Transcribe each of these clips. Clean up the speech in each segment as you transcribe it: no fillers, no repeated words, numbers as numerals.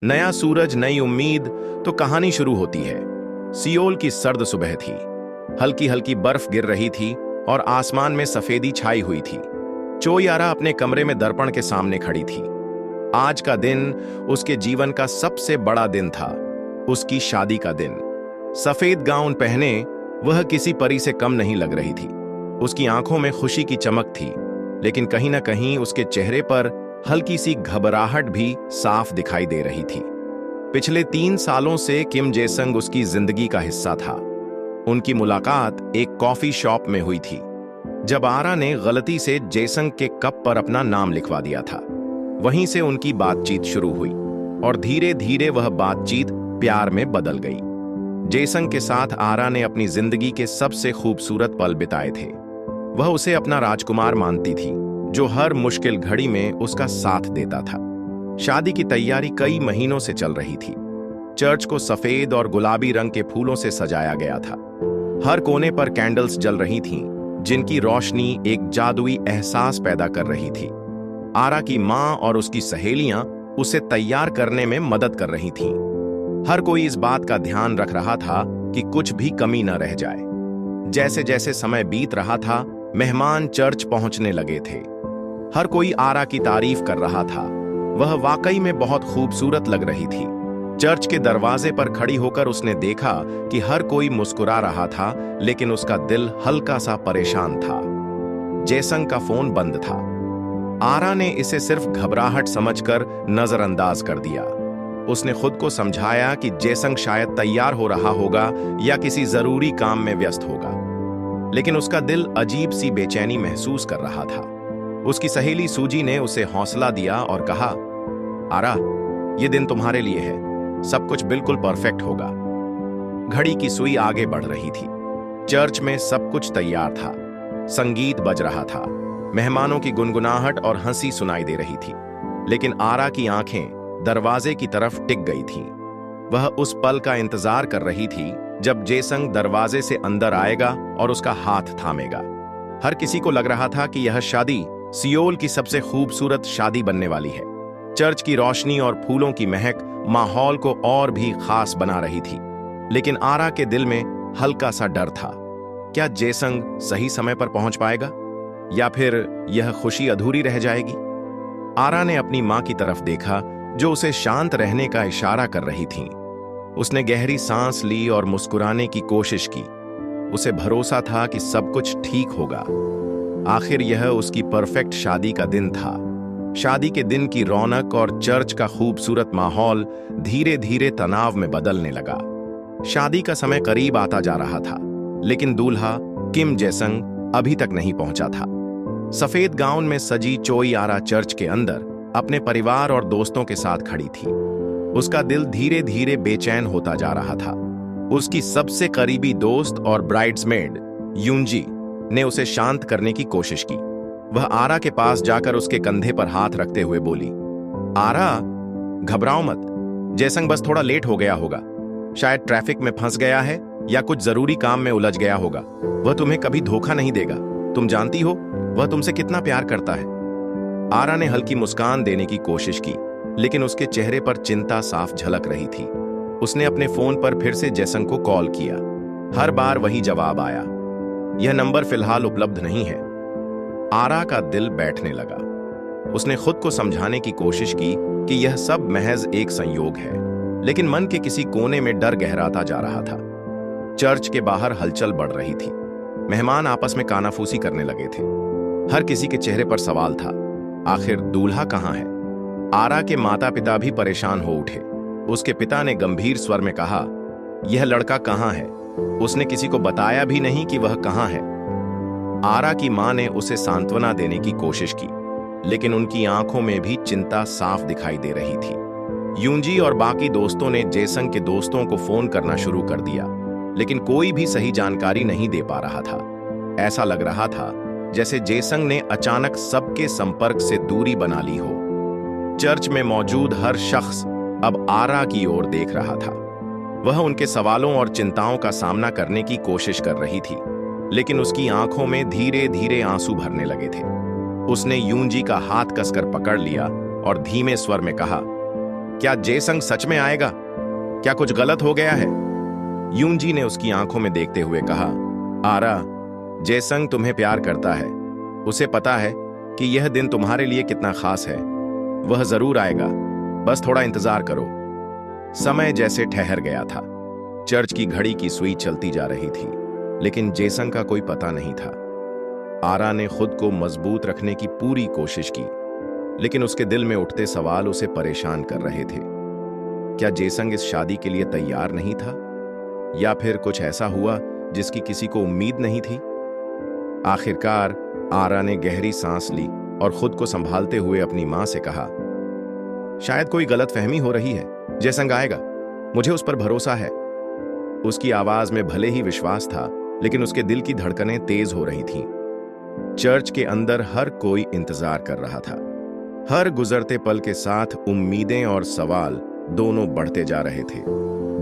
नया सूरज, नई उम्मीद। तो कहानी शुरू होती है। सियोल की सर्द सुबह थी। हल्की हल्की बर्फ गिर रही थी और आसमान में सफेदी छाई हुई थी। चोयारा अपने कमरे में दर्पण के सामने खड़ी थी। आज का दिन उसके जीवन का सबसे बड़ा दिन था, उसकी शादी का दिन। सफेद गाउन पहने वह किसी परी से कम नहीं लग रही थी। उसकी आंखों में खुशी की चमक थी, लेकिन कहीं ना कहीं उसके चेहरे पर हल्की सी घबराहट भी साफ दिखाई दे रही थी। पिछले 3 सालों से किम जेसंग उसकी जिंदगी का हिस्सा था। उनकी मुलाकात एक कॉफी शॉप में हुई थी, जब आरा ने गलती से जेसंग के कप पर अपना नाम लिखवा दिया था। वहीं से उनकी बातचीत शुरू हुई और धीरे धीरे वह बातचीत प्यार में बदल गई। जेसंग के साथ आरा ने अपनी जिंदगी के सबसे खूबसूरत पल बिताए थे। वह उसे अपना राजकुमार मानती थी, जो हर मुश्किल घड़ी में उसका साथ देता था। शादी की तैयारी कई महीनों से चल रही थी। चर्च को सफेद और गुलाबी रंग के फूलों से सजाया गया था। हर कोने पर कैंडल्स जल रही थीं, जिनकी रोशनी एक जादुई एहसास पैदा कर रही थी। आरा की मां और उसकी सहेलियां उसे तैयार करने में मदद कर रही थीं। हर कोई इस बात का ध्यान रख रहा था कि कुछ भी कमी न रह जाए। जैसे जैसे समय बीत रहा था, मेहमान चर्च पहुंचने लगे थे। हर कोई आरा की तारीफ कर रहा था। वह वाकई में बहुत खूबसूरत लग रही थी। चर्च के दरवाजे पर खड़ी होकर उसने देखा कि हर कोई मुस्कुरा रहा था, लेकिन उसका दिल हल्का सा परेशान था। जेसंग का फोन बंद था। आरा ने इसे सिर्फ घबराहट समझकर नजरअंदाज कर दिया। उसने खुद को समझाया कि जेसंग शायद तैयार हो रहा होगा या किसी जरूरी काम में व्यस्त होगा, लेकिन उसका दिल अजीब सी बेचैनी महसूस कर रहा था। उसकी सहेली सूजी ने उसे हौसला दिया और कहा, आरा, ये दिन तुम्हारे लिए है। सब कुछ बिल्कुल परफेक्ट होगा। घड़ी की सुई आगे बढ़ रही थी। चर्च में सब कुछ तैयार था। संगीत बज रहा था। मेहमानों की गुनगुनाहट और हंसी सुनाई दे रही थी, लेकिन आरा की आंखें दरवाजे की तरफ टिक गई थीं। वह उस पल का इंतजार कर रही थी जब जेसंग दरवाजे से अंदर आएगा और उसका हाथ थामेगा। हर किसी को लग रहा था कि यह शादी सियोल की सबसे खूबसूरत शादी बनने वाली है। चर्च की रोशनी और फूलों की महक माहौल को और भी खास बना रही थी, लेकिन आरा के दिल में हल्का सा डर था। क्या जेसंग सही समय पर पहुंच पाएगा, या फिर यह खुशी अधूरी रह जाएगी? आरा ने अपनी मां की तरफ देखा, जो उसे शांत रहने का इशारा कर रही थीं। उसने गहरी सांस ली और मुस्कुराने की कोशिश की। उसे भरोसा था कि सब कुछ ठीक होगा। आखिर यह उसकी परफेक्ट शादी का दिन था। शादी के दिन की रौनक और चर्च का खूबसूरत माहौल धीरे धीरे तनाव में बदलने लगा। शादी का समय करीब आता जा रहा था, लेकिन दूल्हा किम जेसंग अभी तक नहीं पहुंचा था। सफेद गाउन में सजी चोयारा चर्च के अंदर अपने परिवार और दोस्तों के साथ खड़ी थी। उसका दिल धीरे धीरे बेचैन होता जा रहा था। उसकी सबसे करीबी दोस्त और ब्राइड्समेड यूंजी ने उसे शांत करने की कोशिश की। वह आरा के पास जाकर उसके कंधे पर हाथ रखते हुए बोली, आरा, घबराओ मत। जेसंग बस थोड़ा लेट हो गया होगा। शायद ट्रैफिक में फंस गया है या कुछ जरूरी काम में उलझ गया होगा। वह तुम्हें कभी धोखा नहीं देगा। तुम जानती हो वह तुमसे कितना प्यार करता है। आरा ने हल्की मुस्कान देने की कोशिश की, लेकिन उसके चेहरे पर चिंता साफ झलक रही थी। उसने अपने फोन पर फिर से जेसंग को कॉल किया। हर बार वही जवाब आया, यह नंबर फिलहाल उपलब्ध नहीं है। आरा का दिल बैठने लगा। उसने खुद को समझाने की कोशिश की कि यह सब महज एक संयोग है, लेकिन मन के किसी कोने में डर गहराता जा रहा था। चर्च के बाहर हलचल बढ़ रही थी। मेहमान आपस में कानाफूसी करने लगे थे। हर किसी के चेहरे पर सवाल था, आखिर दूल्हा कहाँ है? आरा के माता पिता भी परेशान हो उठे। उसके पिता ने गंभीर स्वर में कहा, यह लड़का कहाँ है? उसने किसी को बताया भी नहीं कि वह कहाँ है। आरा की मां ने उसे सांत्वना देने की कोशिश की, लेकिन उनकी आंखों में भी चिंता साफ दिखाई दे रही थी। यूंजी और बाकी दोस्तों ने जेसंग के दोस्तों को फोन करना शुरू कर दिया, लेकिन कोई भी सही जानकारी नहीं दे पा रहा था। ऐसा लग रहा था जैसे जेसंग ने अचानक सबके संपर्क से दूरी बना ली हो। चर्च में मौजूद हर शख्स अब आरा की ओर देख रहा था। वह उनके सवालों और चिंताओं का सामना करने की कोशिश कर रही थी, लेकिन उसकी आंखों में धीरे धीरे आंसू भरने लगे थे। उसने यूंजी का हाथ कसकर पकड़ लिया और धीमे स्वर में कहा, क्या जेसंग सच में आएगा? क्या कुछ गलत हो गया है? यूनजी ने उसकी आंखों में देखते हुए कहा, आरा, जेसंग तुम्हें प्यार करता है। उसे पता है कि यह दिन तुम्हारे लिए कितना खास है। वह जरूर आएगा, बस थोड़ा इंतजार करो। समय जैसे ठहर गया था। चर्च की घड़ी की सुई चलती जा रही थी, लेकिन जेसंग का कोई पता नहीं था। आरा ने खुद को मजबूत रखने की पूरी कोशिश की, लेकिन उसके दिल में उठते सवाल उसे परेशान कर रहे थे। क्या जेसंग इस शादी के लिए तैयार नहीं था, या फिर कुछ ऐसा हुआ जिसकी किसी को उम्मीद नहीं थी? आखिरकार आरा ने गहरी सांस ली और खुद को संभालते हुए अपनी मां से कहा, शायद कोई गलतफहमी हो रही है। जेसंग आएगा, मुझे उस पर भरोसा है। उसकी आवाज में भले ही विश्वास था, लेकिन उसके दिल की धड़कनें तेज हो रही थीं। चर्च के अंदर हर कोई इंतजार कर रहा था। हर गुजरते पल के साथ उम्मीदें और सवाल दोनों बढ़ते जा रहे थे।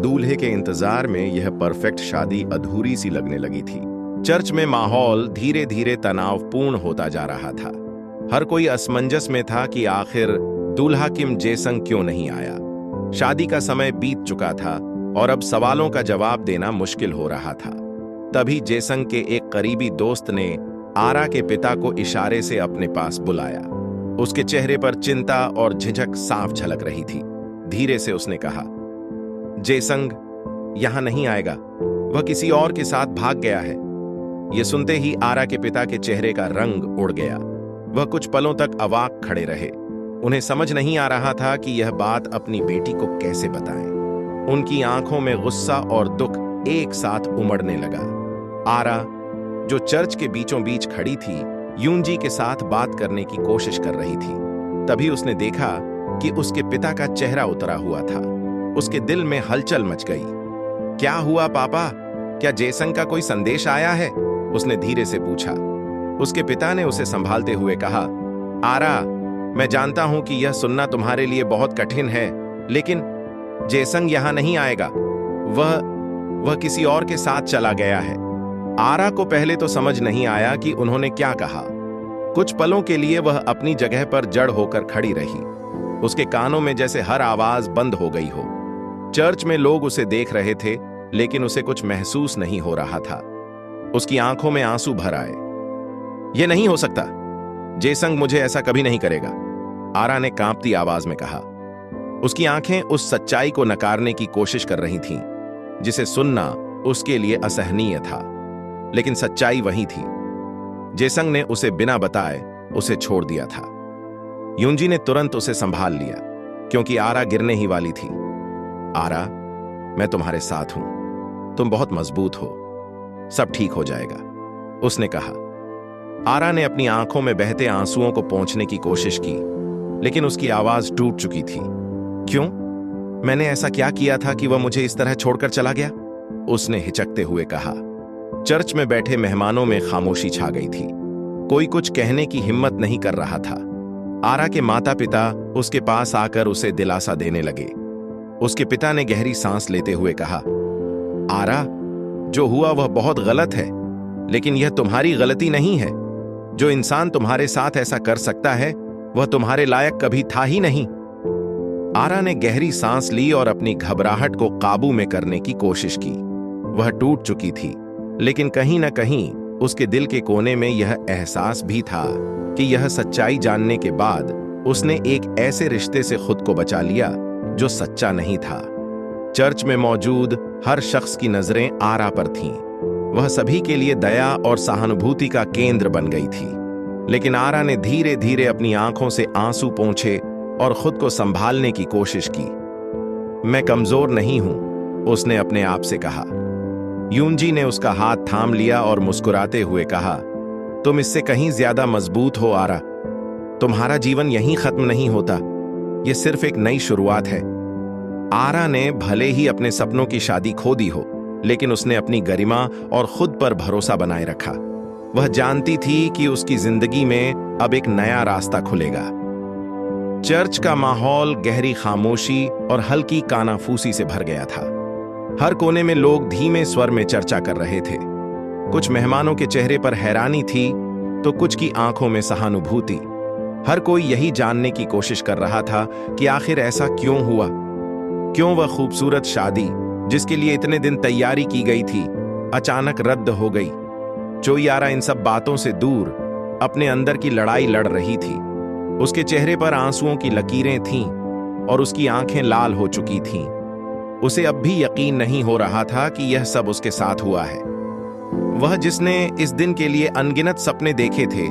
दूल्हे के इंतजार में यह परफेक्ट शादी अधूरी सी लगने लगी थी। चर्च में माहौल धीरे धीरे तनावपूर्ण होता जा रहा था। हर कोई असमंजस में था कि आखिर दूल्हा किम जेसंग क्यों नहीं आया। शादी का समय बीत चुका था और अब सवालों का जवाब देना मुश्किल हो रहा था। तभी जेसंग के एक करीबी दोस्त ने आरा के पिता को इशारे से अपने पास बुलाया। उसके चेहरे पर चिंता और झिझक साफ झलक रही थी। धीरे से उसने कहा, जेसंग यहां नहीं आएगा, वह किसी और के साथ भाग गया है। यह सुनते ही आरा के पिता के चेहरे का रंग उड़ गया। वह कुछ पलों तक अवाक खड़े रहे। उन्हें समझ नहीं आ रहा था कि यह बात अपनी बेटी को कैसे बताएं। उनकी आंखों में गुस्सा और दुख एक साथ उमड़ने लगा। आरा, जो चर्च के बीचों बीच खड़ी थी, यूनजी के साथ बात करने की कोशिश कर रही थी। तभी उसने देखा कि उसके पिता का चेहरा उतरा हुआ था। उसके दिल में हलचल मच गई। क्या हुआ पापा? क्या जेसंग का कोई संदेश आया है? उसने धीरे से पूछा। उसके पिता ने उसे संभालते हुए कहा, आरा, मैं जानता हूं कि यह सुनना तुम्हारे लिए बहुत कठिन है, लेकिन जेसंग यहां नहीं आएगा। वह किसी और के साथ चला गया है। आरा को पहले तो समझ नहीं आया कि उन्होंने क्या कहा। कुछ पलों के लिए वह अपनी जगह पर जड़ होकर खड़ी रही। उसके कानों में जैसे हर आवाज बंद हो गई हो। चर्च में लोग उसे देख रहे थे, लेकिन उसे कुछ महसूस नहीं हो रहा था। उसकी आंखों में आंसू भर आए। यह नहीं हो सकता, जेसंग मुझे ऐसा कभी नहीं करेगा, आरा ने कांपती आवाज में कहा। उसकी आंखें उस सच्चाई को नकारने की कोशिश कर रही थीं, जिसे सुनना उसके लिए असहनीय था, लेकिन सच्चाई वही थी। जेसंग ने उसे बिना बताए उसे छोड़ दिया था। यूनजी ने तुरंत उसे संभाल लिया, क्योंकि आरा गिरने ही वाली थी। आरा, मैं तुम्हारे साथ हूं, तुम बहुत मजबूत हो, सब ठीक हो जाएगा, उसने कहा। आरा ने अपनी आंखों में बहते आंसुओं को पोंछने की कोशिश की, लेकिन उसकी आवाज टूट चुकी थी। क्यों? मैंने ऐसा क्या किया था कि वह मुझे इस तरह छोड़कर चला गया? उसने हिचकते हुए कहा। चर्च में बैठे मेहमानों में खामोशी छा गई थी। कोई कुछ कहने की हिम्मत नहीं कर रहा था। आरा के माता पिता उसके पास आकर उसे दिलासा देने लगे। उसके पिता ने गहरी सांस लेते हुए कहा, आरा, जो हुआ वह बहुत गलत है, लेकिन यह तुम्हारी गलती नहीं है। जो इंसान तुम्हारे साथ ऐसा कर सकता है, वह तुम्हारे लायक कभी था ही नहीं। आरा ने गहरी सांस ली और अपनी घबराहट को काबू में करने की कोशिश की। वह टूट चुकी थी, लेकिन कहीं न कहीं उसके दिल के कोने में यह एहसास भी था कि यह सच्चाई जानने के बाद उसने एक ऐसे रिश्ते से खुद को बचा लिया जो सच्चा नहीं था। चर्च में मौजूद हर शख्स की नजरें आरा पर थीं। वह सभी के लिए दया और सहानुभूति का केंद्र बन गई थी। लेकिन आरा ने धीरे धीरे अपनी आंखों से आंसू पोंछे और खुद को संभालने की कोशिश की। मैं कमजोर नहीं हूं, उसने अपने आप से कहा। यूनजी ने उसका हाथ थाम लिया और मुस्कुराते हुए कहा, तुम इससे कहीं ज्यादा मजबूत हो आरा। तुम्हारा जीवन यहीं खत्म नहीं होता, यह सिर्फ एक नई शुरुआत है। आरा ने भले ही अपने सपनों की शादी खो दी हो, लेकिन उसने अपनी गरिमा और खुद पर भरोसा बनाए रखा। वह जानती थी कि उसकी जिंदगी में अब एक नया रास्ता खुलेगा। चर्च का माहौल गहरी खामोशी और हल्की कानाफूसी से भर गया था। हर कोने में लोग धीमे स्वर में चर्चा कर रहे थे। कुछ मेहमानों के चेहरे पर हैरानी थी, तो कुछ की आंखों में सहानुभूति। हर कोई यही जानने की कोशिश कर रहा था कि आखिर ऐसा क्यों हुआ। क्यों वह खूबसूरत शादी, जिसके लिए इतने दिन तैयारी की गई थी, अचानक रद्द हो गई। चोईयारा इन सब बातों से दूर अपने अंदर की लड़ाई लड़ रही थी। उसके चेहरे पर आंसुओं की लकीरें थीं और उसकी आंखें लाल हो चुकी थीं। उसे अब भी यकीन नहीं हो रहा था कि यह सब उसके साथ हुआ है। वह जिसने इस दिन के लिए अनगिनत सपने देखे थे,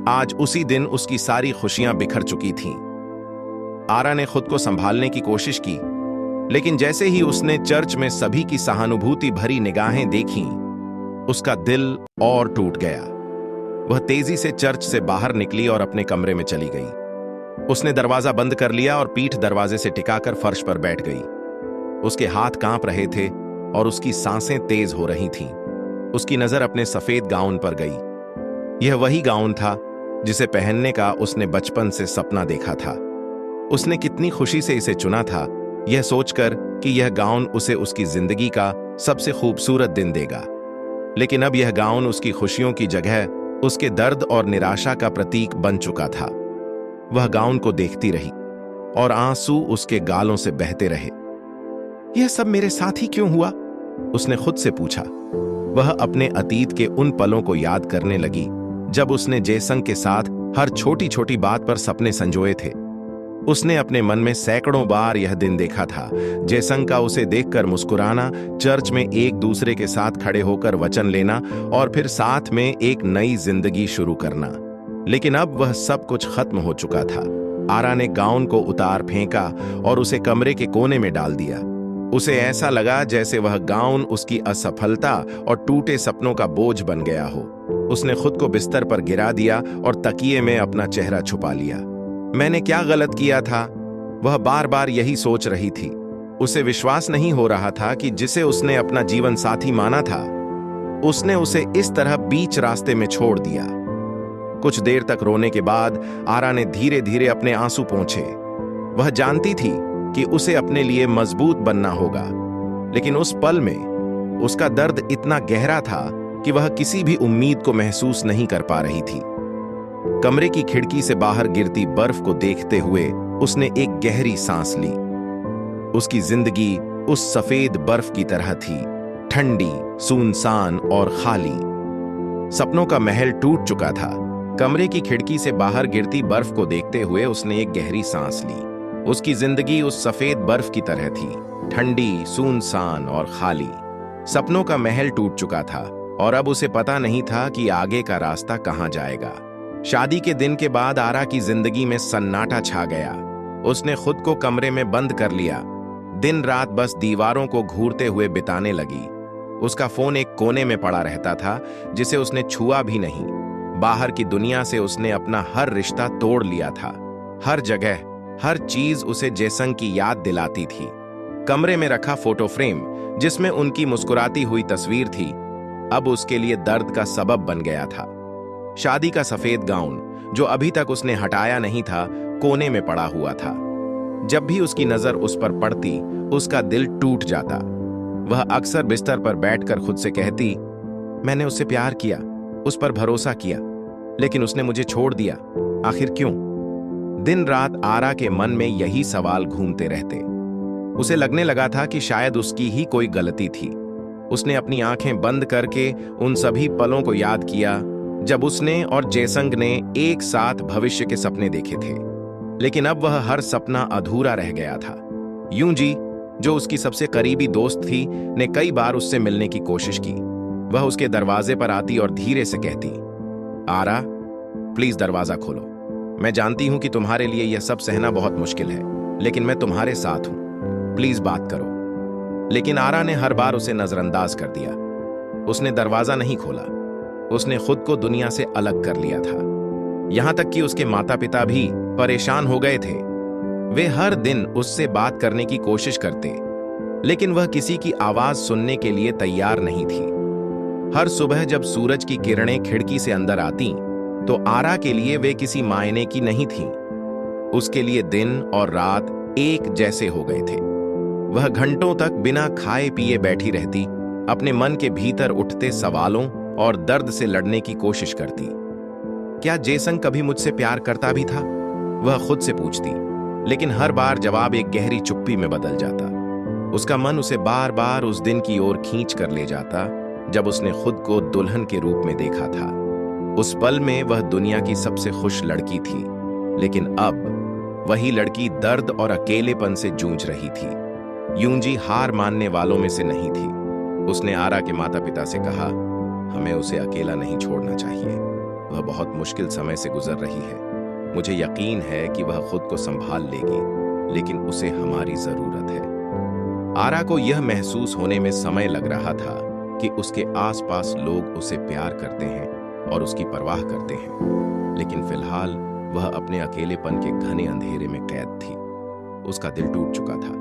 आज उसी दिन उसकी सारी खुशियां बिखर चुकी थीं। आरा ने खुद को संभालने की कोशिश की, लेकिन जैसे ही उसने चर्च में सभी की सहानुभूति भरी निगाहें देखीं, उसका दिल और टूट गया। वह तेजी से चर्च से बाहर निकली और अपने कमरे में चली गई। उसने दरवाजा बंद कर लिया और पीठ दरवाजे से टिकाकर फर्श पर बैठ गई। उसके हाथ कांप रहे थे और उसकी सांसें तेज हो रही थीं। उसकी नजर अपने सफेद गाउन पर गई। यह वही गाउन था जिसे पहनने का उसने बचपन से सपना देखा था। उसने कितनी खुशी से इसे चुना था, यह सोचकर कि यह गाउन उसे उसकी जिंदगी का सबसे खूबसूरत दिन देगा। लेकिन अब यह गाउन उसकी खुशियों की जगह उसके दर्द और निराशा का प्रतीक बन चुका था। वह गाउन को देखती रही और आंसू उसके गालों से बहते रहे। यह सब मेरे साथ ही क्यों हुआ? उसने खुद से पूछा। वह अपने अतीत के उन पलों को याद करने लगी जब उसने जेसंग के साथ हर छोटी छोटी बात पर सपने संजोए थे। उसने अपने मन में सैकड़ों बार यह दिन देखा था, जेसंग का उसे देखकर मुस्कुराना, चर्च में एक दूसरे के साथ खड़े होकर वचन लेना और फिर साथ में एक नई जिंदगी शुरू करना। लेकिन अब वह सब कुछ खत्म हो चुका था। आरा ने गाउन को उतार फेंका और उसे कमरे के कोने में डाल दिया। उसे ऐसा लगा जैसे वह गाउन उसकी असफलता और टूटे सपनों का बोझ बन गया हो। उसने खुद को बिस्तर पर गिरा दिया और तकिए में अपना चेहरा छुपा लिया। मैंने क्या गलत किया था? वह बार बार यही सोच रही थी। उसे विश्वास नहीं हो रहा था कि जिसे उसने अपना जीवन साथी माना था, उसने उसे इस तरह बीच रास्ते में छोड़ दिया। कुछ देर तक रोने के बाद आरा ने धीरे धीरे अपने आंसू पोंछे। वह जानती थी कि उसे अपने लिए मजबूत बनना होगा, लेकिन उस पल में उसका दर्द इतना गहरा था कि वह किसी भी उम्मीद को महसूस नहीं कर पा रही थी। कमरे की खिड़की से बाहर गिरती बर्फ को देखते हुए उसने एक गहरी सांस ली। उसकी जिंदगी उस सफेद बर्फ की तरह थी, ठंडी, सुनसान और खाली। सपनों का महल टूट चुका था। कमरे की खिड़की से बाहर गिरती बर्फ को देखते हुए उसने एक गहरी सांस ली। उसकी जिंदगी उस सफेद बर्फ की तरह थी, ठंडी, सुनसान और खाली। सपनों का महल टूट चुका था और अब उसे पता नहीं था कि आगे का रास्ता कहां जाएगा। शादी के दिन के बाद आरा की जिंदगी में सन्नाटा छा गया। उसने खुद को कमरे में बंद कर लिया, दिन रात बस दीवारों को घूरते हुए बिताने लगी। उसका फोन एक कोने में पड़ा रहता था जिसे उसने छुआ भी नहीं। बाहर की दुनिया से उसने अपना हर रिश्ता तोड़ लिया था। हर जगह, हर चीज उसे जेसंग की याद दिलाती थी। कमरे में रखा फोटो फ्रेम जिसमें उनकी मुस्कुराती हुई तस्वीर थी, अब उसके लिए दर्द का सबब बन गया था। शादी का सफेद गाउन जो अभी तक उसने हटाया नहीं था, कोने में पड़ा हुआ था। जब भी उसकी नजर उस पर पड़ती, उसका दिल टूट जाता। वह अक्सर बिस्तर पर बैठकर खुद से कहती, मैंने उससे प्यार किया, उस पर भरोसा किया, लेकिन उसने मुझे छोड़ दिया। आखिर क्यों? दिन रात आरा के मन में यही सवाल घूमते रहते। उसे लगने लगा था कि शायद उसकी ही कोई गलती थी। उसने अपनी आंखें बंद करके उन सभी पलों को याद किया जब उसने और जेसंग ने एक साथ भविष्य के सपने देखे थे। लेकिन अब वह हर सपना अधूरा रह गया था। यूंजी, जो उसकी सबसे करीबी दोस्त थी, ने कई बार उससे मिलने की कोशिश की। वह उसके दरवाजे पर आती और धीरे से कहती, आरा, प्लीज दरवाजा खोलो। मैं जानती हूं कि तुम्हारे लिए यह सब सहना बहुत मुश्किल है, लेकिन मैं तुम्हारे साथ हूं। प्लीज बात करो। लेकिन आरा ने हर बार उसे नजरअंदाज कर दिया। उसने दरवाजा नहीं खोला। उसने खुद को दुनिया से अलग कर लिया था। यहां तक कि उसके माता पिता भी परेशान हो गए थे। वे हर दिन उससे बात करने की कोशिश करते, लेकिन वह किसी की आवाज सुनने के लिए तैयार नहीं थी। हर सुबह जब सूरज की किरणें खिड़की से अंदर आती, तो आरा के लिए वे किसी मायने की नहीं थीं। उसके लिए दिन और रात एक जैसे हो गए थे। वह घंटों तक बिना खाए पिए बैठी रहती, अपने मन के भीतर उठते सवालों और दर्द से लड़ने की कोशिश करती। क्या जेसंग कभी मुझसे प्यार करता भी था? वह खुद से पूछती, लेकिन हर बार जवाब एक गहरी चुप्पी में बदल जाता। उसका मन उसे बार बार उस दिन की ओर खींच कर ले जाता जब उसने खुद को दुल्हन के रूप में देखा था। उस पल में वह दुनिया की सबसे खुश लड़की थी, लेकिन अब वही लड़की दर्द और अकेलेपन से जूझ रही थी। यूंजी हार मानने वालों में से नहीं थी। उसने आरा के माता पिता से कहा, हमें उसे अकेला नहीं छोड़ना चाहिए। वह बहुत मुश्किल समय से गुजर रही है। मुझे यकीन है कि वह खुद को संभाल लेगी, लेकिन उसे हमारी जरूरत है। आरा को यह महसूस होने में समय लग रहा था कि उसके आसपास लोग उसे प्यार करते हैं और उसकी परवाह करते हैं, लेकिन फिलहाल वह अपने अकेलेपन के घने अंधेरे में कैद थी। उसका दिल टूट चुका था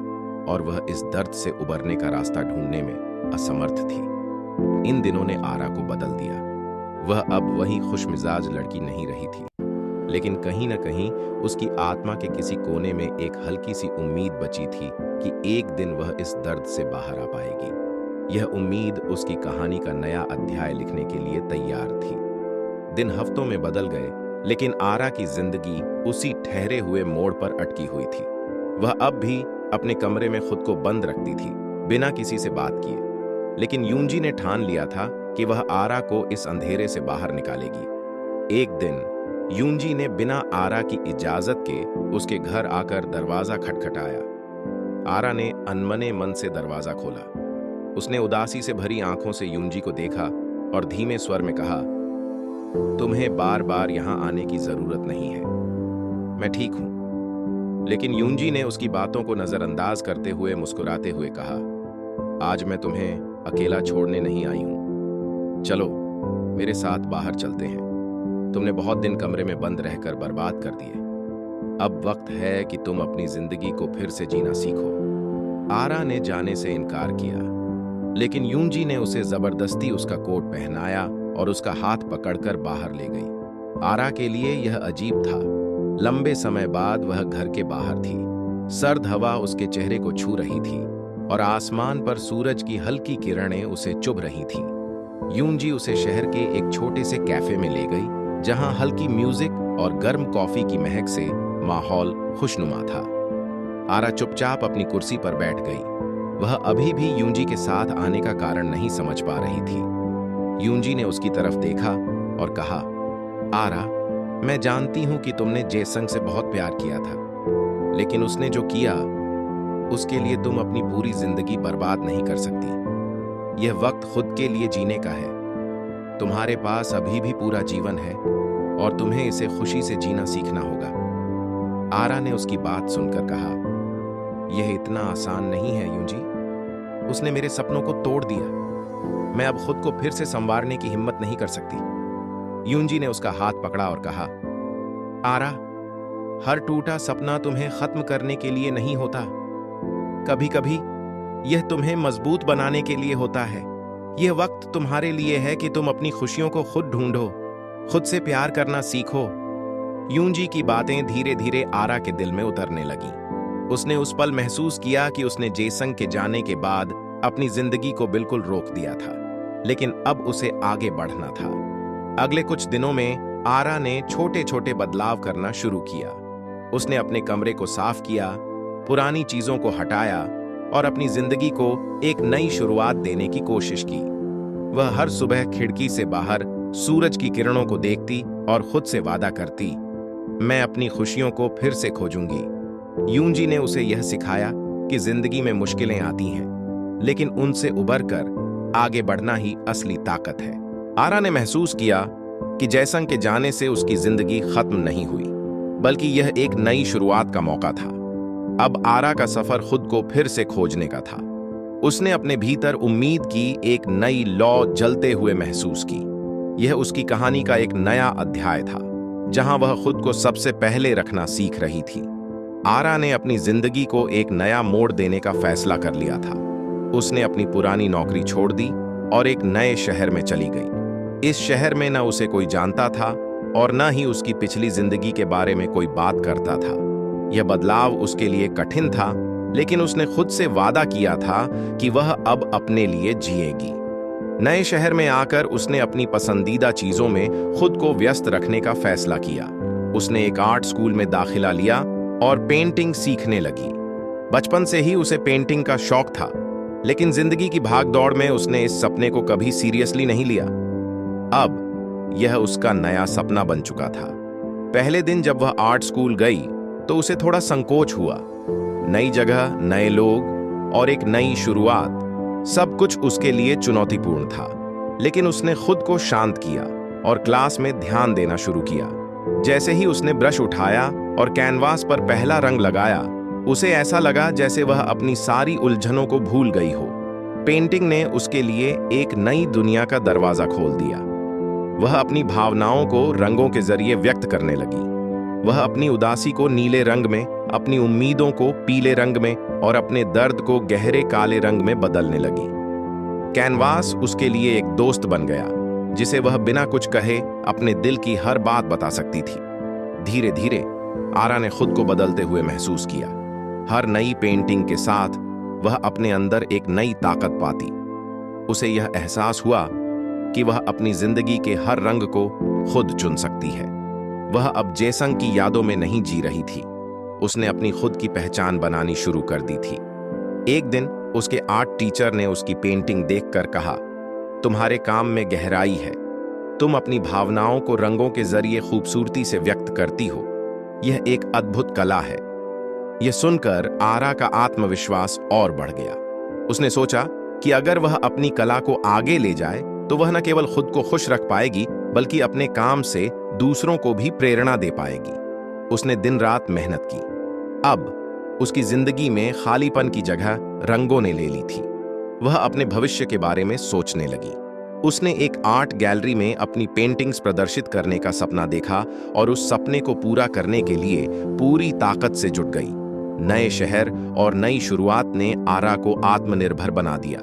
और वह इस दर्द से उबरने का रास्ता ढूंढने में असमर्थ थी। इन दिनों ने आरा को बदल दिया। वह अब वही खुशमिजाज लड़की नहीं रही थी, लेकिन कहीं न कहीं उसकी आत्मा के किसी कोने में एक हल्की सी उम्मीद बची थी कि एक दिन वह इस दर्द से बाहर आ पाएगी। यह उम्मीद उसकी कहानी का नया अध्याय लिखने के लिए तैयार थी। दिन हफ्तों में बदल गए, लेकिन आरा की जिंदगी उसी ठहरे हुए मोड़ पर अटकी हुई थी। वह अब भी अपने कमरे में खुद को बंद रखती थी, बिना किसी से बात किए। लेकिन यूंजी ने ठान लिया था कि वह आरा को इस अंधेरे से बाहर निकालेगी। एक दिन यूंजी ने बिना आरा की इजाजत के उसके घर आकर दरवाजा खटखटाया। आरा ने अनमने मन से दरवाजा खोला। उसने उदासी से भरी आंखों से यूंजी को देखा और धीमे स्वर में कहा, तुम्हें बार बार यहां आने की जरूरत नहीं है, मैं ठीक हूं। लेकिन यूंजी ने उसकी बातों को नजरअंदाज करते हुए मुस्कुराते हुए कहा, आज मैं तुम्हें अकेला छोड़ने नहीं आई हूं। चलो मेरे साथ बाहर चलते हैं। तुमने बहुत दिन कमरे में बंद रहकर बर्बाद कर दिए। अब वक्त है कि तुम अपनी जिंदगी को फिर से जीना सीखो। आरा ने जाने से इनकार किया, लेकिन यूंजी ने उसे जबरदस्ती उसका कोट पहनाया और उसका हाथ पकड़कर बाहर ले गई। आरा के लिए यह अजीब था। लंबे समय बाद वह घर के बाहर थी। सर्द हवा उसके चेहरे को छू रही थी और आसमान पर सूरज की हल्की किरणें उसे चुभ रही थीं। यूंजी उसे शहर के एक छोटे से कैफे में ले गई, जहां हल्की म्यूजिक और गर्म कॉफी की महक से माहौल खुशनुमा था। आरा चुपचाप अपनी कुर्सी पर बैठ गई। वह अभी भी यूंजी के साथ आने का कारण नहीं समझ पा रही थी। यूंजी ने उसकी तरफ देखा और कहा, आरा, मैं जानती हूं कि तुमने जेसंग से बहुत प्यार किया था, लेकिन उसने जो किया उसके लिए तुम अपनी पूरी जिंदगी बर्बाद नहीं कर सकती। यह वक्त खुद के लिए जीने का है। तुम्हारे पास अभी भी पूरा जीवन है और तुम्हें इसे खुशी से जीना सीखना होगा। आरा ने उसकी बात सुनकर कहा, यह इतना आसान नहीं है यूंजी। उसने मेरे सपनों को तोड़ दिया। मैं अब खुद को फिर से संवारने की हिम्मत नहीं कर सकती। यूंजी ने उसका हाथ पकड़ा और कहा, आरा, हर टूटा सपना तुम्हें खत्म करने के लिए नहीं होता। कभी कभी यह तुम्हें मजबूत बनाने के लिए होता है। यह वक्त तुम्हारे लिए है कि तुम अपनी खुशियों को खुद ढूंढो, खुद से प्यार करना सीखो। यूंजी की बातें धीरे धीरे आरा के दिल में उतरने लगीं। उसने उस पल महसूस किया कि उसने जेसंग के जाने के बाद अपनी जिंदगी को बिल्कुल रोक दिया था, लेकिन अब उसे आगे बढ़ना था। अगले कुछ दिनों में आरा ने छोटे छोटे बदलाव करना शुरू किया। उसने अपने कमरे को साफ किया, पुरानी चीजों को हटाया और अपनी जिंदगी को एक नई शुरुआत देने की कोशिश की। वह हर सुबह खिड़की से बाहर सूरज की किरणों को देखती और खुद से वादा करती, मैं अपनी खुशियों को फिर से खोजूंगी। यूंजी ने उसे यह सिखाया कि जिंदगी में मुश्किलें आती हैं, लेकिन उनसे उबरकर आगे बढ़ना ही असली ताकत है। आरा ने महसूस किया कि जेसंग के जाने से उसकी जिंदगी खत्म नहीं हुई, बल्कि यह एक नई शुरुआत का मौका था। अब आरा का सफर खुद को फिर से खोजने का था। उसने अपने भीतर उम्मीद की एक नई लौ जलते हुए महसूस की। यह उसकी कहानी का एक नया अध्याय था, जहां वह खुद को सबसे पहले रखना सीख रही थी। आरा ने अपनी जिंदगी को एक नया मोड़ देने का फैसला कर लिया था। उसने अपनी पुरानी नौकरी छोड़ दी और एक नए शहर में चली गई। इस शहर में न उसे कोई जानता था और न ही उसकी पिछली जिंदगी के बारे में कोई बात करता था। यह बदलाव उसके लिए कठिन था, लेकिन उसने खुद से वादा किया था कि वह अब अपने लिए जिएगी। नए शहर में आकर उसने अपनी पसंदीदा चीजों में खुद को व्यस्त रखने का फैसला किया। उसने एक आर्ट स्कूल में दाखिला लिया और पेंटिंग सीखने लगी। बचपन से ही उसे पेंटिंग का शौक था, लेकिन जिंदगी की भागदौड़ में उसने इस सपने को कभी सीरियसली नहीं लिया। अब यह उसका नया सपना बन चुका था। पहले दिन जब वह आर्ट स्कूल गई तो उसे थोड़ा संकोच हुआ। नई जगह, नए लोग और एक नई शुरुआत, सब कुछ उसके लिए चुनौतीपूर्ण था। लेकिन उसने खुद को शांत किया और क्लास में ध्यान देना शुरू किया। जैसे ही उसने ब्रश उठाया और कैनवास पर पहला रंग लगाया, उसे ऐसा लगा जैसे वह अपनी सारी उलझनों को भूल गई हो। पेंटिंग ने उसके लिए एक नई दुनिया का दरवाजा खोल दिया। वह अपनी भावनाओं को रंगों के जरिए व्यक्त करने लगी। वह अपनी उदासी को नीले रंग में, अपनी उम्मीदों को पीले रंग में और अपने दर्द को गहरे काले रंग में बदलने लगी। कैनवास उसके लिए एक दोस्त बन गया, जिसे वह बिना कुछ कहे अपने दिल की हर बात बता सकती थी। धीरे धीरे आरा ने खुद को बदलते हुए महसूस किया। हर नई पेंटिंग के साथ वह अपने अंदर एक नई ताकत पाती। उसे यह एहसास हुआ कि वह अपनी जिंदगी के हर रंग को खुद चुन सकती है। वह अब जेसंग की यादों में नहीं जी रही थी। उसने अपनी खुद की पहचान बनानी शुरू कर दी थी। एक दिन उसके आर्ट टीचर ने उसकी पेंटिंग देखकर कहा, तुम्हारे काम में गहराई है। तुम अपनी भावनाओं को रंगों के जरिए खूबसूरती से व्यक्त करती हो। यह एक अद्भुत कला है। यह सुनकर आरा का आत्मविश्वास और बढ़ गया। उसने सोचा कि अगर वह अपनी कला को आगे ले जाए तो वह न केवल खुद को खुश रख पाएगी, बल्कि अपने काम से दूसरों को भी प्रेरणा दे पाएगी। उसने दिन रात मेहनत की। अब उसकी जिंदगी में खालीपन की जगह रंगों ने ले ली थी। वह अपने भविष्य के बारे में सोचने लगी। उसने एक आर्ट गैलरी में अपनी पेंटिंग्स प्रदर्शित करने का सपना देखा और उस सपने को पूरा करने के लिए पूरी ताकत से जुट गई। नए शहर और नई शुरुआत ने आरा को आत्मनिर्भर बना दिया।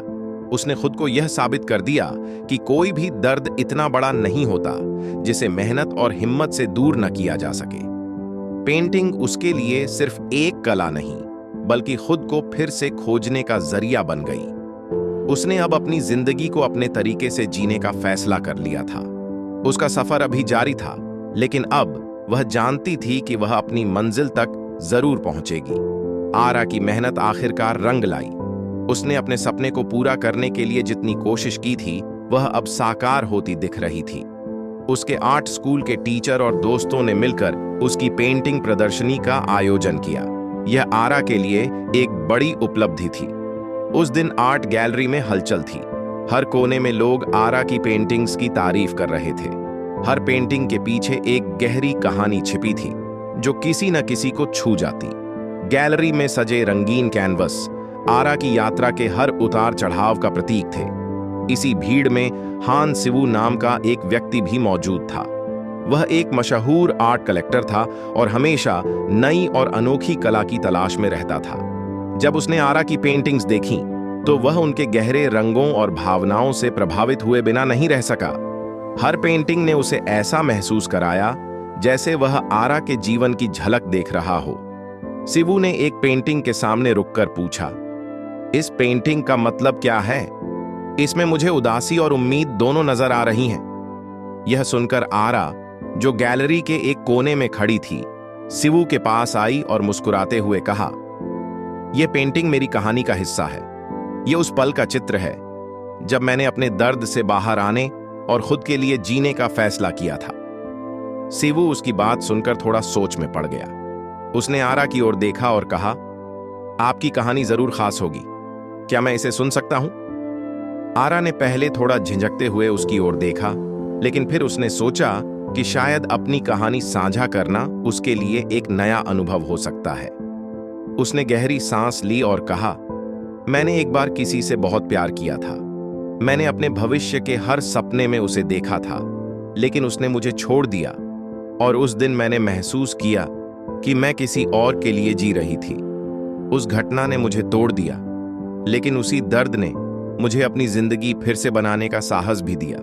उसने खुद को यह साबित कर दिया कि कोई भी दर्द इतना बड़ा नहीं होता जिसे मेहनत और हिम्मत से दूर न किया जा सके। पेंटिंग उसके लिए सिर्फ एक कला नहीं, बल्कि खुद को फिर से खोजने का जरिया बन गई। उसने अब अपनी जिंदगी को अपने तरीके से जीने का फैसला कर लिया था। उसका सफर अभी जारी था, लेकिन अब वह जानती थी कि वह अपनी मंजिल तक जरूर पहुंचेगी। आरा की मेहनत आखिरकार रंग लाई। उसने अपने सपने को पूरा करने के लिए जितनी कोशिश की थी, वह अब साकार होती दिख रही थी। उसके आर्ट स्कूल के टीचर और दोस्तों ने मिलकर उसकी पेंटिंग प्रदर्शनी का आयोजन किया। यह आरा के लिए एक बड़ी उपलब्धि थी। उस दिन आर्ट गैलरी में हलचल थी। हर कोने में लोग आरा की पेंटिंग्स की तारीफ कर रहे थे। हर पेंटिंग के पीछे एक गहरी कहानी छिपी थी, जो किसी न किसी को छू जाती। गैलरी में सजे रंगीन कैनवस आरा की यात्रा के हर उतार चढ़ाव का प्रतीक थे। इसी भीड़ में हान सिवू नाम का एक व्यक्ति भी मौजूद था। वह एक मशहूर आर्ट कलेक्टर था और हमेशा नई और अनोखी कला की तलाश में रहता था। जब उसने आरा की पेंटिंग्स देखी तो वह उनके गहरे रंगों और भावनाओं से प्रभावित हुए बिना नहीं रह सका। हर पेंटिंग ने उसे ऐसा महसूस कराया जैसे वह आरा के जीवन की झलक देख रहा हो। सिवू ने एक पेंटिंग के सामने रुककर पूछा, इस पेंटिंग का मतलब क्या है? इसमें मुझे उदासी और उम्मीद दोनों नजर आ रही हैं। यह सुनकर आरा, जो गैलरी के एक कोने में खड़ी थी, सिवू के पास आई और मुस्कुराते हुए कहा, यह पेंटिंग मेरी कहानी का हिस्सा है। यह उस पल का चित्र है जब मैंने अपने दर्द से बाहर आने और खुद के लिए जीने का फैसला किया था। सिवू उसकी बात सुनकर थोड़ा सोच में पड़ गया। उसने आरा की ओर देखा और कहा, आपकी कहानी जरूर खास होगी। क्या मैं इसे सुन सकता हूं? आरा ने पहले थोड़ा झिझकते हुए उसकी ओर देखा, लेकिन फिर उसने सोचा कि शायद अपनी कहानी साझा करना उसके लिए एक नया अनुभव हो सकता है। उसने गहरी सांस ली और कहा, मैंने एक बार किसी से बहुत प्यार किया था। मैंने अपने भविष्य के हर सपने में उसे देखा था, लेकिन उसने मुझे छोड़ दिया और उस दिन मैंने महसूस किया कि मैं किसी और के लिए जी रही थी। उस घटना ने मुझे तोड़ दिया, लेकिन उसी दर्द ने मुझे अपनी जिंदगी फिर से बनाने का साहस भी दिया।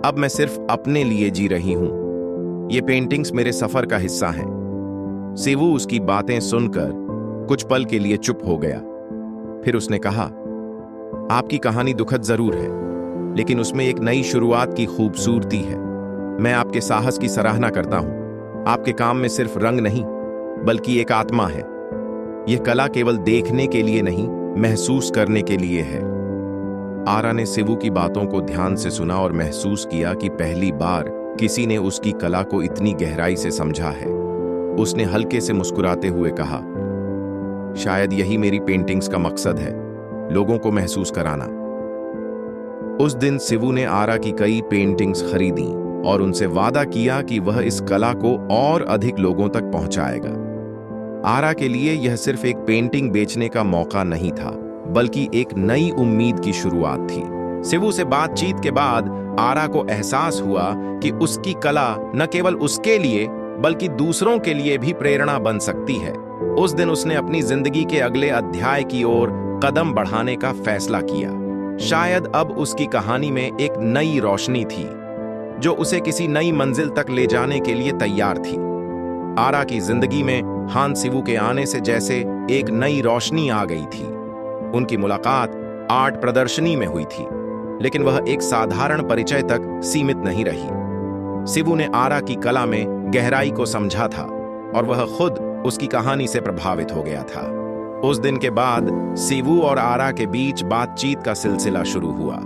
अब मैं सिर्फ अपने लिए जी रही हूं। ये पेंटिंग्स मेरे सफर का हिस्सा हैं। सिवू उसकी बातें सुनकर कुछ पल के लिए चुप हो गया। फिर उसने कहा, आपकी कहानी दुखद जरूर है, लेकिन उसमें एक नई शुरुआत की खूबसूरती है। मैं आपके साहस की सराहना करता हूं। आपके काम में सिर्फ रंग नहीं, बल्कि एक आत्मा है। यह कला केवल देखने के लिए नहीं, महसूस करने के लिए है। आरा ने शिवू की बातों को ध्यान से सुना और महसूस किया कि पहली बार किसी ने उसकी कला को इतनी गहराई से समझा है। उसने हल्के से मुस्कुराते हुए कहा, शायद यही मेरी पेंटिंग्स का मकसद है, लोगों को महसूस कराना। उस दिन शिवू ने आरा की कई पेंटिंग्स खरीदी और उनसे वादा किया कि वह इस कला को और अधिक लोगों तक पहुंचाएगा। आरा के लिए यह सिर्फ एक पेंटिंग बेचने का मौका नहीं था, बल्कि एक नई उम्मीद की शुरुआत थी। शिवू से बातचीत के बाद आरा को एहसास हुआ कि उसकी कला न केवल उसके लिए बल्कि दूसरों के लिए भी प्रेरणा बन सकती है। उस दिन उसने अपनी जिंदगी के अगले अध्याय की ओर कदम बढ़ाने का फैसला किया। शायद अब उसकी कहानी में एक नई रोशनी थी जो उसे किसी नई मंजिल तक ले जाने के लिए तैयार थी। आरा की जिंदगी में हान शिवू के आने से जैसे एक नई रोशनी आ गई थी। उनकी मुलाकात आर्ट प्रदर्शनी में हुई थी, लेकिन वह एक साधारण परिचय तक सीमित नहीं रही। शिवू ने आरा की कला में गहराई को समझा था और वह खुद उसकी कहानी से प्रभावित हो गया था। उस दिन के बाद शिवू और आरा के बीच बातचीत का सिलसिला शुरू हुआ।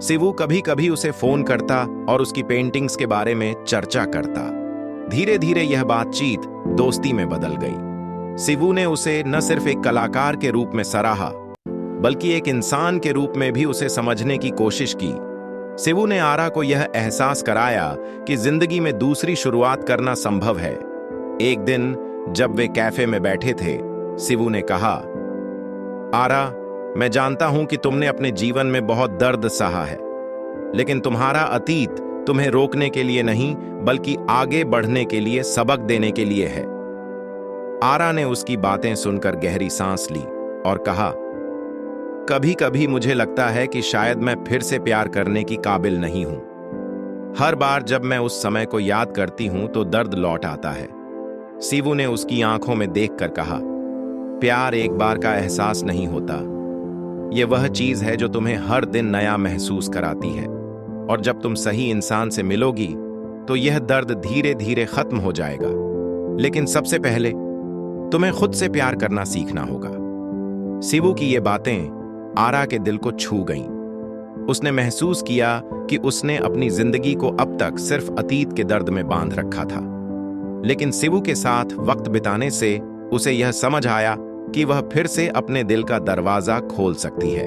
शिवू कभी कभी उसे फोन करता और उसकी पेंटिंग्स के बारे में चर्चा करता। धीरे धीरे यह बातचीत दोस्ती में बदल गई। शिवू ने उसे न सिर्फ एक कलाकार के रूप में सराहा, बल्कि एक इंसान के रूप में भी उसे समझने की कोशिश की। शिवू ने आरा को यह एहसास कराया कि जिंदगी में दूसरी शुरुआत करना संभव है। एक दिन जब वे कैफे में बैठे थे, शिवू ने कहा, आरा, मैं जानता हूं कि तुमने अपने जीवन में बहुत दर्द सहा है, लेकिन तुम्हारा अतीत तुम्हें रोकने के लिए नहीं, बल्कि आगे बढ़ने के लिए, सबक देने के लिए है। आरा ने उसकी बातें सुनकर गहरी सांस ली और कहा, कभी कभी मुझे लगता है कि शायद मैं फिर से प्यार करने की काबिल नहीं हूं। हर बार जब मैं उस समय को याद करती हूं तो दर्द लौट आता है। शिवू ने उसकी आंखों में देखकर कहा, प्यार एक बार का एहसास नहीं होता। यह वह चीज है जो तुम्हें हर दिन नया महसूस कराती है, और जब तुम सही इंसान से मिलोगी तो यह दर्द धीरे धीरे खत्म हो जाएगा। लेकिन सबसे पहले तुम्हें खुद से प्यार करना सीखना होगा। शिवू की ये बातें आरा के दिल को छू गईं। उसने महसूस किया कि उसने अपनी जिंदगी को अब तक सिर्फ अतीत के दर्द में बांध रखा था। लेकिन शिवू के साथ वक्त बिताने से उसे यह समझ आया कि वह फिर से अपने दिल का दरवाजा खोल सकती है।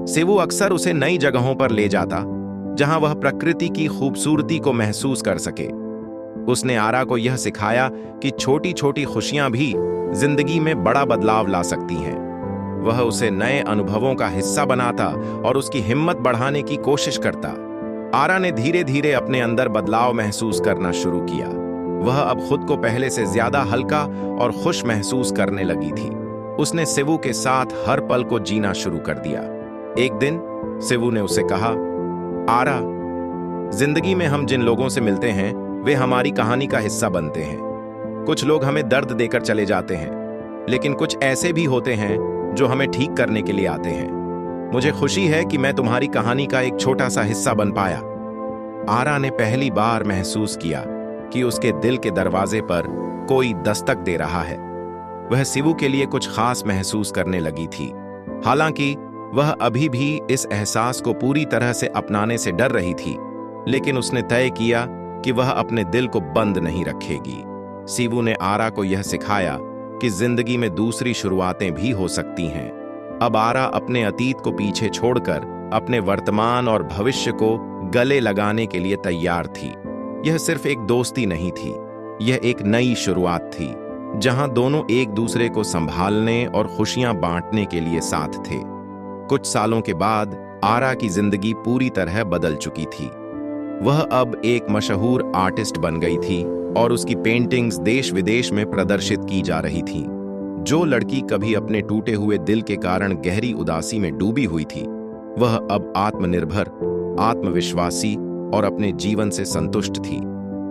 शिवू अक्सर उसे नई जगहों पर ले जाता, जहां वह प्रकृति की खूबसूरती को महसूस कर सके। उसने आरा को यह सिखाया कि छोटी छोटी खुशियां भी जिंदगी में बड़ा बदलाव ला सकती हैं। वह उसे नए अनुभवों का हिस्सा बनाता और उसकी हिम्मत बढ़ाने की कोशिश करता। आरा ने धीरे धीरे अपने अंदर बदलाव महसूस करना शुरू किया। वह अब खुद को पहले से ज्यादा हल्का और खुश महसूस करने लगी थी। उसने शिवू के साथ हर पल को जीना शुरू कर दिया। एक दिन शिवू ने उसे कहा, आरा, जिंदगी में हम जिन लोगों से मिलते हैं वे हमारी कहानी का हिस्सा बनते हैं। कुछ लोग हमें दर्द देकर चले जाते हैं, लेकिन कुछ ऐसे भी होते हैं जो हमें ठीक करने के लिए आते हैं। मुझे खुशी है कि मैं तुम्हारी कहानी का एक छोटा सा हिस्सा बन पाया। आरा ने पहली बार महसूस किया कि उसके दिल के दरवाजे पर कोई दस्तक दे रहा है। वह शिवू के लिए कुछ खास महसूस करने लगी थी। हालांकि वह अभी भी इस एहसास को पूरी तरह से अपनाने से डर रही थी, लेकिन उसने तय किया कि वह अपने दिल को बंद नहीं रखेगी। शिवू ने आरा को यह सिखाया कि जिंदगी में दूसरी शुरुआतें भी हो सकती हैं। अब आरा अपने अतीत को पीछे छोड़कर अपने वर्तमान और भविष्य को गले लगाने के लिए तैयार थी। यह सिर्फ एक दोस्ती नहीं थी, यह एक नई शुरुआत थी, जहां दोनों एक दूसरे को संभालने और खुशियां बांटने के लिए साथ थे। कुछ सालों के बाद आरा की जिंदगी पूरी तरह बदल चुकी थी। वह अब एक मशहूर आर्टिस्ट बन गई थी और उसकी पेंटिंग्स देश विदेश में प्रदर्शित की जा रही थीं। जो लड़की कभी अपने टूटे हुए दिल के कारण गहरी उदासी में डूबी हुई थी, वह अब आत्मनिर्भर, आत्मविश्वासी और अपने जीवन से संतुष्ट थी।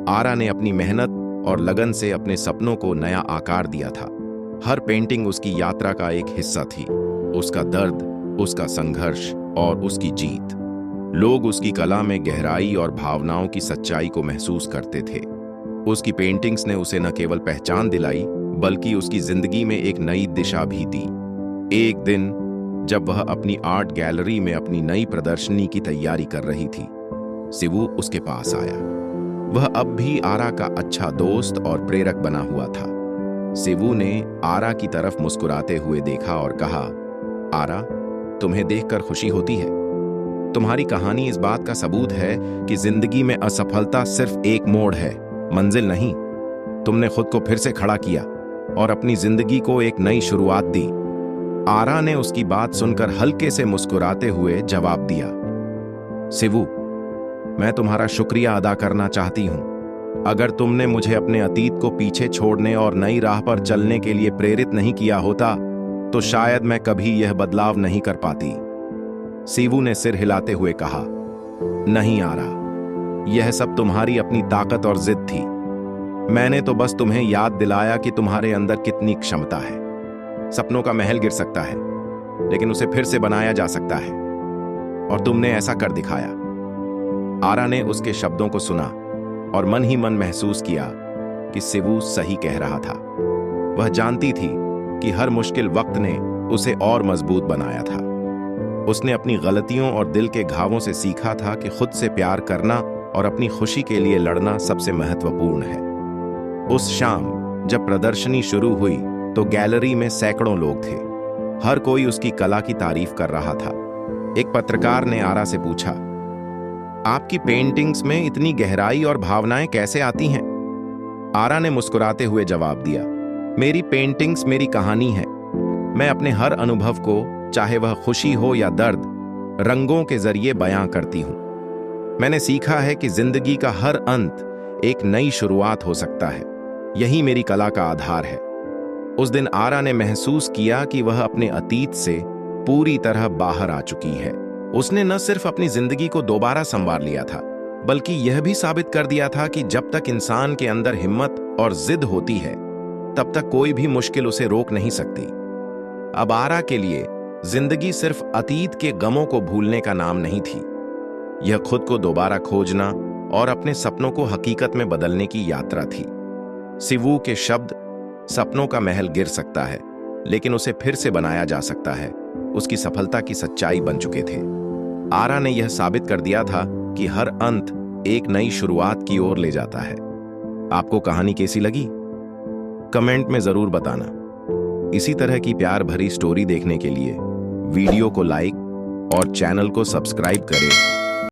आरा ने अपनी मेहनत और लगन से अपने सपनों को नया आकार दिया था। हर पेंटिंग उसकी यात्रा का एक हिस्सा थी, उसका दर्द, उसका संघर्ष और उसकी जीत। लोग उसकी कला में गहराई और भावनाओं की सच्चाई को महसूस करते थे। उसकी पेंटिंग्स ने उसे न केवल पहचान दिलाई बल्कि उसकी जिंदगी में एक नई दिशा भी दी। एक दिन जब वह अपनी आर्ट गैलरी में अपनी नई प्रदर्शनी की तैयारी कर रही थी, शिवू उसके पास आया। वह अब भी आरा का अच्छा दोस्त और प्रेरक बना हुआ था। शिवू ने आरा की तरफ मुस्कुराते हुए देखा और कहा, आरा, तुम्हें देखकर खुशी होती है। तुम्हारी कहानी इस बात का सबूत है कि जिंदगी में असफलता सिर्फ एक मोड़ है, मंजिल नहीं। तुमने खुद को फिर से खड़ा किया और अपनी जिंदगी को एक नई शुरुआत दी। आरा ने उसकी बात सुनकर हल्के से मुस्कुराते हुए जवाब दिया, शिवू, मैं तुम्हारा शुक्रिया अदा करना चाहती हूं। अगर तुमने मुझे अपने अतीत को पीछे छोड़ने और नई राह पर चलने के लिए प्रेरित नहीं किया होता तो शायद मैं कभी यह बदलाव नहीं कर पाती। शिवू ने सिर हिलाते हुए कहा, नहीं आरा, यह सब तुम्हारी अपनी ताकत और जिद थी। मैंने तो बस तुम्हें याद दिलाया कि तुम्हारे अंदर कितनी क्षमता है। सपनों का महल गिर सकता है, लेकिन उसे फिर से बनाया जा सकता है, और तुमने ऐसा कर दिखाया। आरा ने उसके शब्दों को सुना और मन ही मन महसूस किया कि शिवू सही कह रहा था। वह जानती थी कि हर मुश्किल वक्त ने उसे और मजबूत बनाया था। उसने अपनी गलतियों और दिल के घावों से सीखा था कि खुद से प्यार करना और अपनी खुशी के लिए लड़ना सबसे महत्वपूर्ण है। उस शाम जब प्रदर्शनी शुरू हुई तो गैलरी में सैकड़ों लोग थे। हर कोई उसकी कला की तारीफ कर रहा था। एक पत्रकार ने आरा से पूछा, आपकी पेंटिंग्स में इतनी गहराई और भावनाएं कैसे आती हैं? आरा ने मुस्कुराते हुए जवाब दिया, मेरी पेंटिंग्स मेरी कहानी है। मैं अपने हर अनुभव को, चाहे वह खुशी हो या दर्द, रंगों के जरिए बयां करती हूं। मैंने सीखा है कि जिंदगी का हर अंत एक नई शुरुआत हो सकता है। यही मेरी कला का आधार है। उस दिन आरा ने महसूस किया कि वह अपने अतीत से पूरी तरह बाहर आ चुकी है। उसने न सिर्फ अपनी जिंदगी को दोबारा संवार लिया था, बल्कि यह भी साबित कर दिया था कि जब तक इंसान के अंदर हिम्मत और जिद होती है, तब तक कोई भी मुश्किल उसे रोक नहीं सकती। अब आरा के लिए जिंदगी सिर्फ अतीत के गमों को भूलने का नाम नहीं थी। यह खुद को दोबारा खोजना और अपने सपनों को हकीकत में बदलने की यात्रा थी। शिवू के शब्द, सपनों का महल गिर सकता है, लेकिन उसे फिर से बनाया जा सकता है, उसकी सफलता की सच्चाई बन चुके थे। आरा ने यह साबित कर दिया था कि हर अंत एक नई शुरुआत की ओर ले जाता है। आपको कहानी कैसी लगी? कमेंट में जरूर बताना। इसी तरह की प्यार भरी स्टोरी देखने के लिए वीडियो को लाइक और चैनल को सब्सक्राइब करें